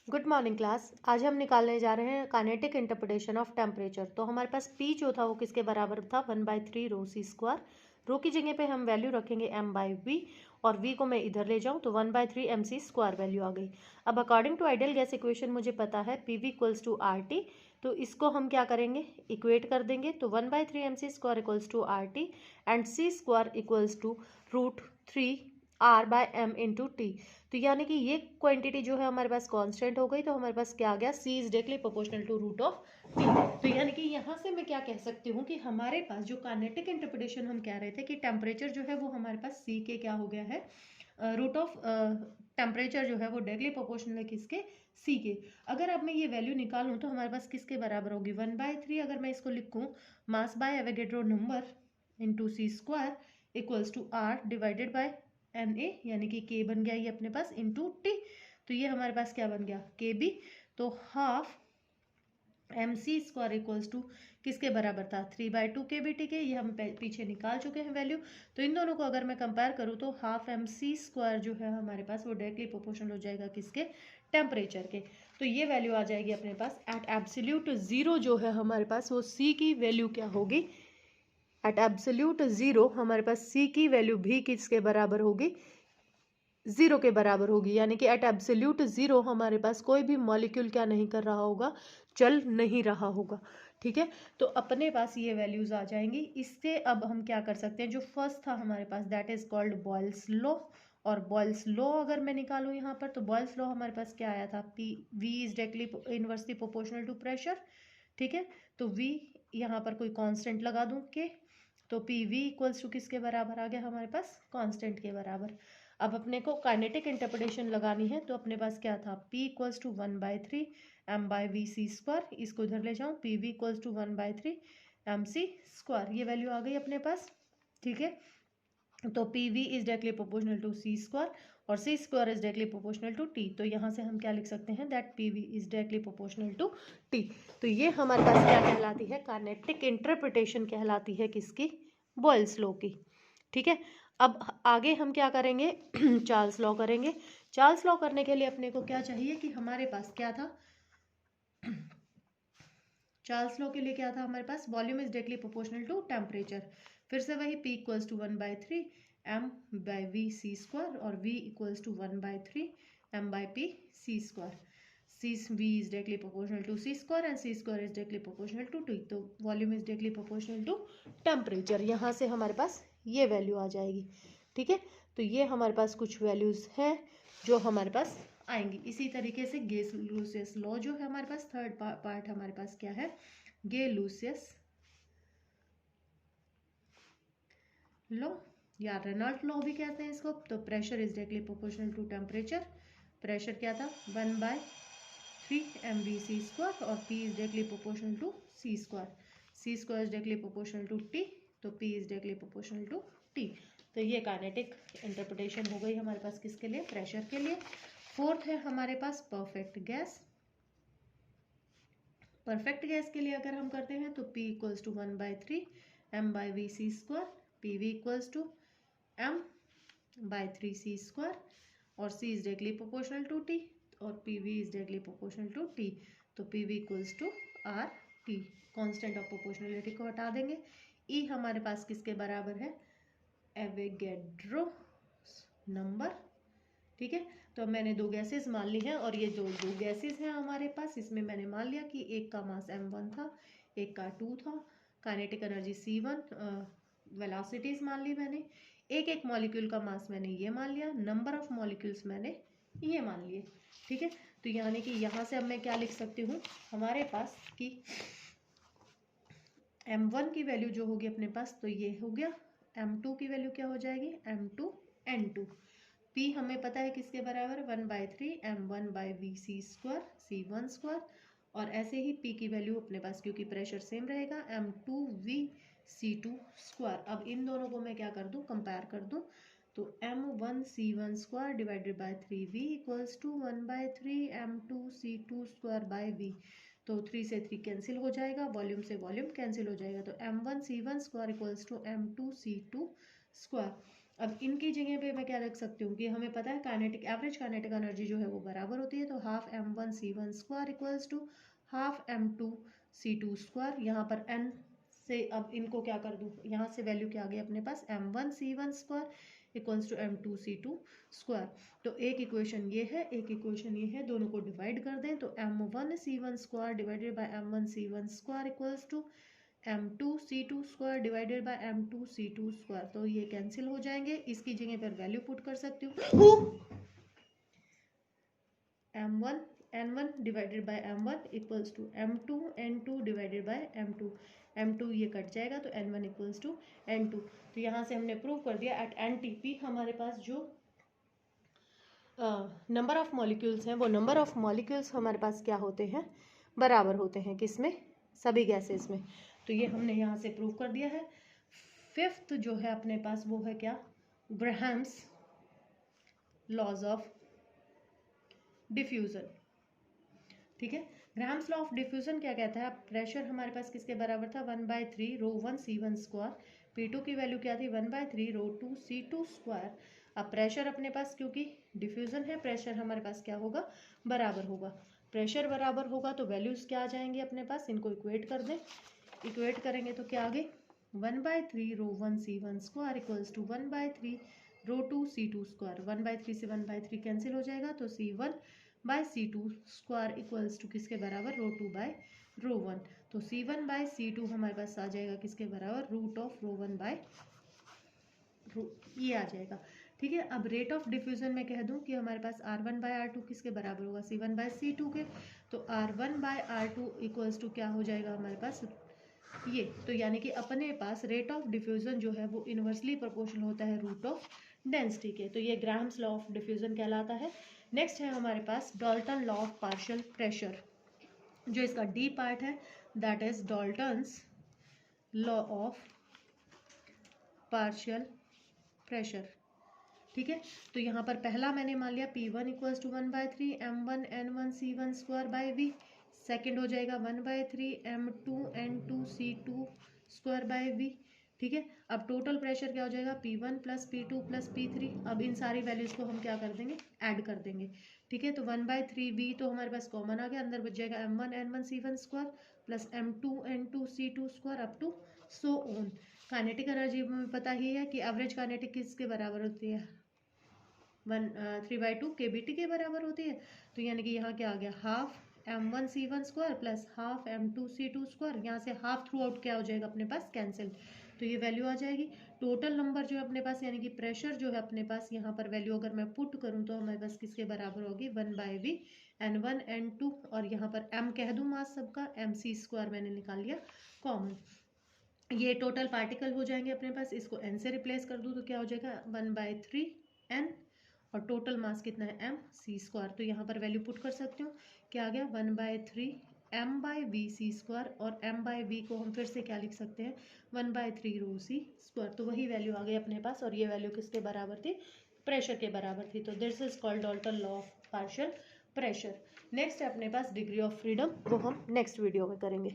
Good morning class. आज हम निकालने जा रहे हैं काइनेटिक इंटरप्रिटेशन ऑफ टेम्परेचर। तो हमारे पास पी जो था वो किसके बराबर था, 1/3 रो सी स्क्वायर। रो की जगह पे हम वैल्यू रखेंगे m/v और v को मैं इधर ले जाऊं तो 1/3 mc स्क्वायर वैल्यू आ गई। अब according to ideal gas equation मुझे पता है pv equals to R T, तो इसको हम क्या करेंगे, इक्वेट कर देंगे। तो 1/3 mc square equals to R T and C square equals to √3 r/m/t। तो यानी कि ये क्वांटिटी जो है हमारे पास कांस्टेंट हो गई, तो हमारे पास क्या आ गया, c is directly proportional to root of T. तो यानी कि यहाँ से मैं क्या कह सकती हूँ कि हमारे पास जो काइनेटिक इंटरप्रिटेशन हम कह रहे थे कि टेम्परेचर जो है वो हमारे पास c के क्या हो गया है, रूट ऑफ टेम्परेचर जो है वो डायरेक्टली प्रोपोर्शनल है किसके, c के। अगर अब मैं ये वैल्यू निकालूं तो हमारे पास किसके बराबर होगी, 1/3 अगर मैं इसको लिखूं mass by Avogadro number into C square equals to R divided by N A, यानी कि के बन गया ये अपने पास इंटू टी। तो ये हमारे पास क्या बन गया, के बी। तो half M C square equals to किसके बराबर था, 3/2 के बी टी के। ये हम पीछे निकाल चुके हैं वैल्यू। तो इन दोनों को अगर मैं कंपेयर करूँ तो हाफ एम सी स्क्वायर जो है हमारे पास वो डायरेक्टली प्रोपोर्शनल हो जाएगा किसके, टेम्परेचर के। तो ये वैल्यू आ जाएगी अपने पास एट एब्सोल्यूट जीरो जो है हमारे पास वो सी की वैल्यू क्या होगी, एट एब्सोल्यूट जीरो हमारे पास सी की वैल्यू भी किसके बराबर होगी, जीरो के बराबर होगी। यानी कि एट एब्सोल्यूट जीरो हमारे पास कोई भी मॉलिक्यूल क्या नहीं कर रहा होगा, चल नहीं रहा होगा। ठीक है, तो अपने पास ये वैल्यूज आ जाएंगी। इससे अब हम क्या कर सकते हैं, जो फर्स्ट था हमारे पास that is called Boyle's law. और बॉयल्स लॉ अगर मैं निकालूं यहाँ पर, तो बॉयल्स लॉ हमारे पास क्या आया था, P V is directly inversely proportional to pressure. ठीक है, तो वी यहाँ पर कोई कांस्टेंट लगा दूं के, तो पी वी इक्वल्स टू किसके बराबर आ गया हमारे पास, कांस्टेंट के बराबर। अब अपने को काइनेटिक इंटरप्रिटेशन लगानी है, तो अपने पास क्या था, P equals to 1/3 m/v c square. इसको इधर ले जाऊं, P V equals to 1/3 mc square. ये वैल्यू आ गई अपने पास। ठीक है, तो P V is directly proportional to C square और C square is directly proportional to T. तो यहाँ से हम क्या लिख सकते हैं, that P V is directly proportional to T. तो ये हमारे पास क्या कहलाती है, काइनेटिक इंटरप्रिटेशन कहलाती है किसकी, बॉयल्स लॉ की। ठीक है, अब आगे हम क्या करेंगे चार्ल्स लॉ करेंगे। चार्ल्स लॉ करने के लिए अपने को क्या चाहिए कि हमारे पास क्या था, चार्ल्स लॉ के लिए क्या था हमारे पास, volume is directly proportional to temperature. फिर से वही P equals to 1/3 m/v c square और V equals to 1/3 m/p c square. C V is directly proportional to C square and C square is directly proportional to T. तो volume is directly proportional to temperature. यहाँ से हमारे पास ये value आ जाएगी। ठीक है, तो ये हमारे पास कुछ वैल्यूज हैं जो हमारे पास आएंगी। इसी तरीके से गे लूसियस लॉ जो है हमारे पास, थर्ड पार्ट हमारे पास क्या है, गे लूसियस लॉ या रेनॉल्ट लॉ भी कहते हैं इसको। तो pressure is directly proportional to temperature. Pressure क्या था, 1/3 mv c स्क्वायर और P is directly proportional to C square. C square is directly proportional to T, तो P is directly proportional to T। तो ये काइनेटिक इंटरप्रिटेशन हो गई हमारे पास किसके लिए, प्रेशर के लिए। फोर्थ है हमारे पास परफेक्ट गैस। परफेक्ट गैस के लिए अगर हम करते हैं तो P equals to 1/3 m/v c square, P V equals to m/3 c square और C is directly proportional to T और P V is directly proportional to T। तो P V equals to R T. Constant of proportionality को हटा देंगे। E हमारे पास किसके बराबर है, एवोगैड्रो नंबर। ठीक है, तो मैंने दो गैसेस मान ली हैं और ये जो दो गैसेस हैं हमारे पास, इसमें मैंने मान लिया कि एक का मास m1 था, एक का 2 था। काइनेटिक एनर्जी c1, वेलोसिटीज मान ली मैंने। एक एक मॉलिक्यूल का मास मैंने ये मान लिया, नंबर ऑफ मॉलिक्यूल्स मैंने ये मान लिए। ठीक है, तो यानी कि यहाँ से अब मैं क्या लिख सकती हूँ, हमारे पास कि m1 की वैल्यू जो होगी अपने पास, तो ये हो गया। m2 की वैल्यू क्या हो जाएगी, m2n2। P हमें पता है किसके बराबर, 1/3 m1/v c square c1 square. और ऐसे ही P की वैल्यू अपने पास, क्योंकि प्रेशर सेम रहेगा, m2v c2 स्क्वायर। अब इन दोनों को मैं क्या कर दूं, कंपेयर कर दूं। तो m1 c1 square divided by 3v equals to 1/3 m2 c2 square by v। तो 3 से 3 कैंसिल हो जाएगा, वॉल्यूम से वॉल्यूम कैंसिल हो जाएगा। तो m1 c1 square equals to m2 c2 square. अब इनकी जगह पे मैं क्या रख सकती हूँ कि हमें पता है काइनेटिक एवरेज काइनेटिक एनर्जी जो है वो बराबर होती है, तो half m1c1 equals to half m2c2। यहाँ पर n से अब इनको क्या कर दूँ, यहाँ से वैल्यू क्या आ गई अपने पास m1c1 इक्वल्स टू m2c2। तो एक इक्वेशन ये है, एक इक्वेशन ये है, दोनों को डिवाइड कर दें तो m1c1 divided by m1c1 equals to m2c2 divided by m2c2। तो ये कैंसिल हो जाएंगे, इसकी जगह पर वैल्यू पुट कर सकती हूँ m1 n1 divided by m1 equals to m2 n2 divided by m2 ये कट जाएगा तो n1 इक्वल्स टू n2। तो यहाँ से हमने प्रूव कर दिया एट NTP हमारे पास जो नंबर ऑफ मॉलिक्यूल्स हैं वो नंबर ऑफ मॉलिक्यूल्स हमारे पास क्या होते हैं, बराबर होते हैं, किसमें, सभी गैसेस में। तो ये हमने यहाँ से प्रूव कर दिया है। फिफ्थ जो है अपने पास वो है क्या, ग्राहम्स लॉज ऑफ डिफ्यूजन। ठीक है, ग्राहम्स लॉ ऑफ डिफ्यूजन क्या कहता है, प्रेशर हमारे पास किसके बराबर था 1/3 ρ1c1 P2 की वैल्यू क्या थी 1/3 ρ2c2। अब प्रेशर अपने पास क्योंकि डिफ्यूजन है, प्रेशर हमारे पास क्या होगा, बराबर होगा। प्रेशर बराबर होगा तो वैल्यूज क्या आ जाएंगे अपने पास, इनको इक्वेट कर दें। इक्वेट करेंगे तो क्या आ गई 1/3 ρ1c1 इक्वल्स टू 1/3 ρ2c2। 1/3 से 1/3 कैंसिल हो जाएगा तो c1/c2 इक्वल्स टू किसके बराबर ρ2/ρ1। तो c1/c2 हमारे पास आ जाएगा किसके बराबर √ρ1 ये आ जाएगा। ठीक है, अब रेट ऑफ डिफ्यूजन में कह दूं कि हमारे पास R1/R2 किसके बराबर होगा c1/c2 के। तो R1/R2 इक्वल्स टू क्या हो जाएगा हमारे पास ये, तो यानी कि अपने पास रेट ऑफ डिफ्यूजन जो है वो इनवर्सली प्रोपोर्शनल होता है रूट ऑफ डेंसिटी के। तो ये ग्राहम्स लॉ ऑफ डिफ्यूजन कहलाता है। नेक्स्ट है हमारे पास Dalton law of partial pressure, जो इसका डी पार्ट है, that is Dalton's law of partial pressure. ठीक है, तो यहाँ पर पहला मैंने मान लिया P1 equals to 1/3 m1n1c1 v। Second हो जाएगा 1/3 m2n2c2 v। ठीक है, अब टोटल प्रेशर क्या हो जाएगा P1 plus P2 plus P3। अब इन सारी वैल्यूज को हम क्या कर देंगे, ऐड कर देंगे। ठीक है, तो 1/3 v तो हमारे पास कॉमन आ गया, अंदर बच जाएगा m1n1c1 plus m2n2c2 up to so on. Kinetic energy में पता ही है कि एवरेज काइनेटिक किसके बराबर होती है 3/2 kBT के बराबर होती है। तो यानी कि यहाँ क्या आ गया half m1c1 plus half m2c2। यहाँ से हाफ थ्रू आउट क्या हो जाएगा अपने पास कैंसिल, तो ये वैल्यू आ जाएगी। टोटल नंबर जो है अपने पास यानी कि प्रेशर जो है अपने पास यहाँ पर वैल्यू अगर मैं पुट करूँ तो हमारे पास किसके बराबर होगी 1/v n1 n2 और यहाँ पर m कह दूँ मास सबका mc² मैंने निकाल लिया कॉमन। ये टोटल पार्टिकल हो जाएंगे अपने पास, इसको n से रिप्लेस कर दूँ तो क्या हो जाएगा 1/3 n और टोटल मास कितना है mc²। तो यहाँ पर वैल्यू पुट कर सकती हूँ, क्या आ गया 1/3 m/v(c²) और m/v को हम फिर से क्या लिख सकते हैं 1/3 ρc²। तो वही वैल्यू आ गई अपने पास और ये वैल्यू किसके बराबर थी, प्रेशर के बराबर थी। तो this is called Dalton law of partial pressure. Next है अपने पास डिग्री ऑफ फ्रीडम, वो हम नेक्स्ट वीडियो में करेंगे।